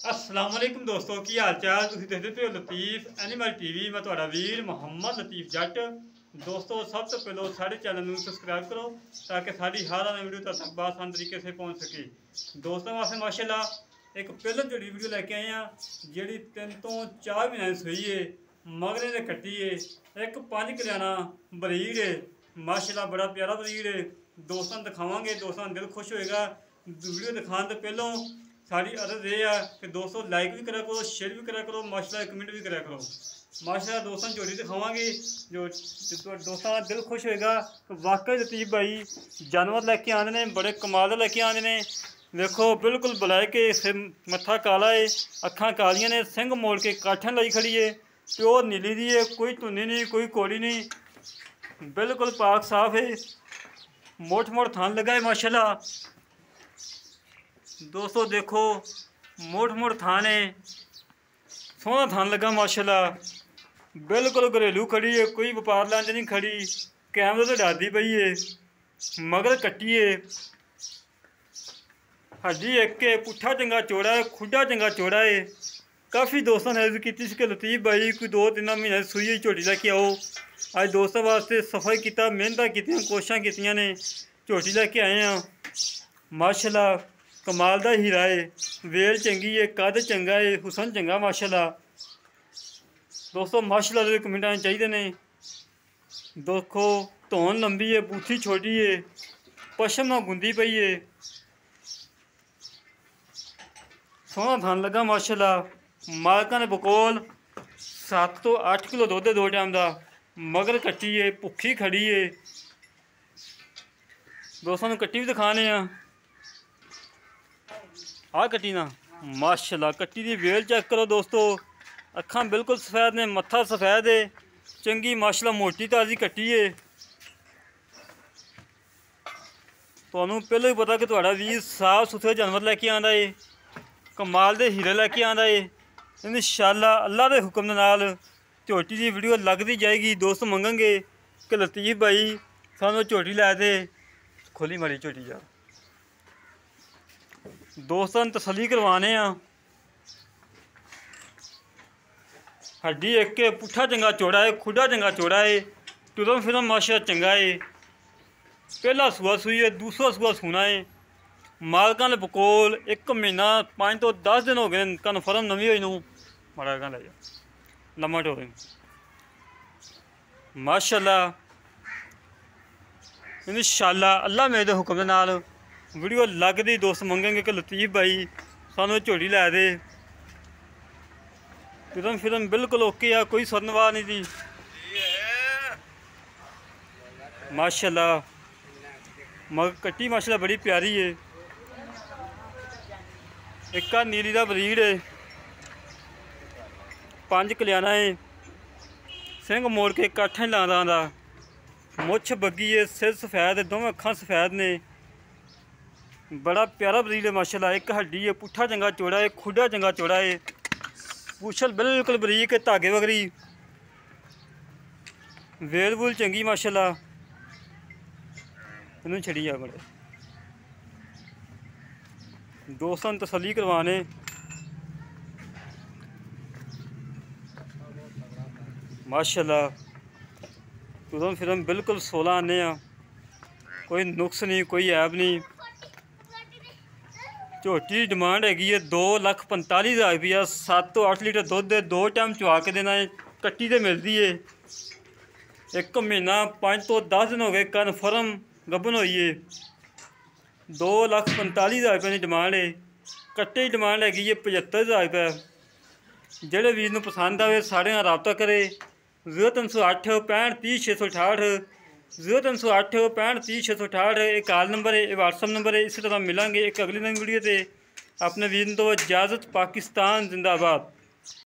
अस्सलाम वालेकुम दोस्तों की हाल चाल तुसीं देखते पे हो लतीफ एनिमल टीवी मैं तुहाडा वीर मुहम्मद लतीफ जट। दोस्तों सब तो पहले साढ़े चैनल में सबसक्राइब करो ताकि सारी हर आने वीडियो तक आसान तरीके से पहुँच सके। दोस्तों वास्ते माशाल्लाह एक पहले जो वीडियो लैके आए हैं जी 3 तो 4 महीने सूई है मगरे ने कट्टी है एक 5 किलो बरीड है माशाल्लाह बड़ा प्यारा बरीड है। दोस्तों दिखावांगे दोस्तों दिल खुश होएगा। वीडियो दिखाने तो पहलों सारी अर्ज ये है कि दोस्तों लाइक भी करा करो शेयर भी करा करो माशाल्लाह कमेंट भी करा करो। माशाल्लाह दोस्तों जोड़ी दिखावांगे जो दोस्तों का दिल खुश होएगा। वाकई लतीफ भाई जानवर लैके आने ने बड़े कमाल लैके आने ने। देखो बिल्कुल बुलाए के मत्था काला है अखा कालियां ने सिंह मोड़ के काठन लाई खड़ी है प्योर नीली दी है कोई धुनी नहीं कोई कोड़ी नहीं बिल्कुल पाक साफ है मोट मोट थान लगा है माशाल्लाह। दोस्तों देखो मोट मोट थान है सोहना थान लगा माशाल्लाह बिल्कुल घरेलू खड़ी है कोई व्यापार लांच नहीं खड़ी कैमरे तो डादी पई है मगर कट्टी है हड्डी एक के पुट्ठा चंगा चौड़ा है खुडा चंगा चौड़ा है। काफ़ी दोस्तों ने अर्ज की कि लतीफ भाई कोई 2-3 महीने सूई झोटी लैके आओ। अज दोस्तों वास्ते सफाई किया मेहनत की कोशिशें की ने झोटी लैके आए हैं माशाल्लाह कमाल दा हीरा है वेल चंगी है कद चंगा है हुसन चंगा माशाल्लाह। दोस्तों माशाल्लाह कमेंट चाहिए ने। देखो धौन लंबी है बूथी छोटी है पशम ना गुंदी पई है सोहना थान लगा माशाल्लाह। मालका ने बकोल 7 तो 8 किलो दुध है 2 टाइम का मगर कट्टी है भुखी खड़ी है। दोस्तों कट्टी भी दिखाने आ कट्टी ना माशाल्लाह कट्टी की वेल चेक करो दोस्तों अखा बिल्कुल सफेद ने मत्था सफेद है चंगी माशाल्लाह मोटी ताज़ी कट्टी है। तो पहले ही पता कि तुहाडा वीर साफ सुथरे जानवर लैके आंदा है कमाल दे हीरे लैके आंदा है इंशाअल्लाह अल्लाह के हुक्म दे नाल झोटी की वीडियो लगती जाएगी। दोस्त मंगेंगे कि लतीफ भाई सानू झोटी लै दे खोली मारी झोटी जा दोस्तों तसली करवाने हड्डी एक के पुट्ठा चंगा चौड़ा है खुडा चंगा चौड़ा है टुरम फिरम माशा चंगा है पहला सूआ सूई है दूसरा सूआ सूना है। मालका ने बकोल 1 महीना 5 तो 10 दिन हो गए कन्फर्म नवी हुई नू माड़ा ले जा लम्मा टोरे माशाल्लाह इंशाअल्लाह अल्लाह मेरे हुक्म दे नाल वीडियो लगती दोस्त मंगेंगे कि लतीफ भाई सानू झोटी लै दे फिरम फिरम बिल्कुल ओके आ कोई सुनवाह नहीं थी माशाल्लाह मगर कट्टी माशाल्लाह बड़ी प्यारी है एक नीली का बरीड है 5 कल्याना है सिंह मोड़ के काठा लादा मुछ बग्गी है सिर सफेद है दोवें अखा सफेद ने बड़ा प्यारा बरीड है माशाल्लाह। एक हड्डी है पुट्ठा चंगा चौड़ा है खुडा चंगा चौड़ा है पूछल बिल्कुल बरीक है धागे वगरी वेल वूल चंगी माशाल्लाह इन्हू छड़ी जा बड़े दोस्तों तसली करवाने माशाल्लाह तुरम फिरम बिल्कुल 16 आने कोई नुक्स नहीं कोई ऐब नहीं। झोटी डिमांड हैगी है 2,45,000 रुपया 7 तो 8 लीटर दुध 2 टाइम चुआ के देना है कट्टी तो मिलती है 1 महीना 5 तो 10 दिन हो गए कन्फर्म गबन हुई है 2,45,000 रुपये की डिमांड है कट्टे की डिमांड हैगी है 75,000 रुपये। जेड़े वीर नूं पसंद आए साढ़े नाल राबता करे 0308 65 30 668 0308 65 30 668 एक कॉल नंबर है व्हाट्सअप नंबर है। इसी तरह मिलेंगे एक अगली नई वीडियो से अपने वीर तो इजाज़त पाकिस्तान जिंदाबाद।